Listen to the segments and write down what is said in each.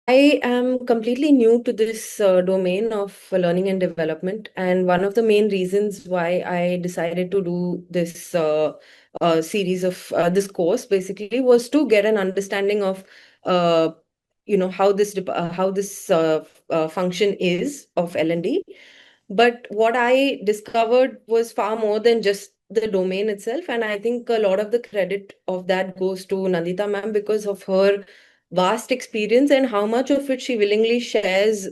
I am completely new to this domain of learning and development, and one of the main reasons why I decided to do this series of this course basically was to get an understanding of, uh, how this function is of L&D. But what I discovered was far more than just the domain itself, and I think a lot of the credit of that goes to Nandita ma'am because of her vast experience and how much of it she willingly shares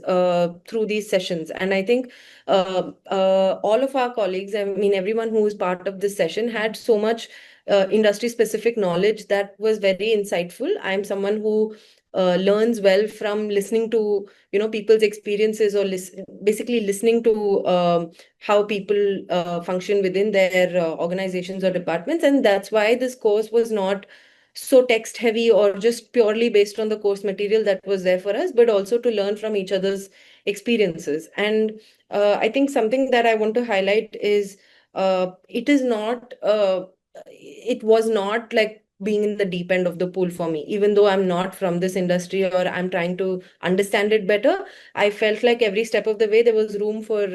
through these sessions. And I think all of our colleagues, I mean, everyone who was part of this session had so much industry specific knowledge that was very insightful. I'm someone who learns well from listening to people's experiences or basically listening to how people function within their organizations or departments. And that's why this course was not so text heavy or just purely based on the course material that was there for us, but also to learn from each other's experiences. And I think something that I want to highlight is it was not like being in the deep end of the pool for me. Even though I'm not from this industry or I'm trying to understand it better, I felt like every step of the way there was room for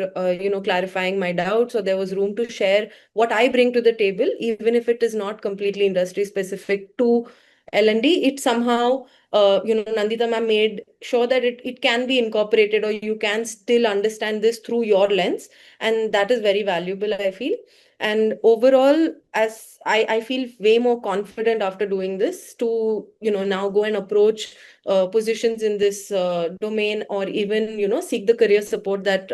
clarifying my doubts, or there was room to share what I bring to the table, even if it is not completely industry specific to L&D. It somehow, Nandita ma'am made sure that it can be incorporated, or you can still understand this through your lens. And that is very valuable, I feel. And overall, as I feel way more confident after doing this to, now go and approach positions in this domain, or even, seek the career support that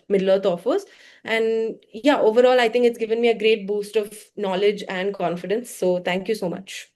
Middle Earth offers. And yeah, overall, I think it's given me a great boost of knowledge and confidence. So thank you so much.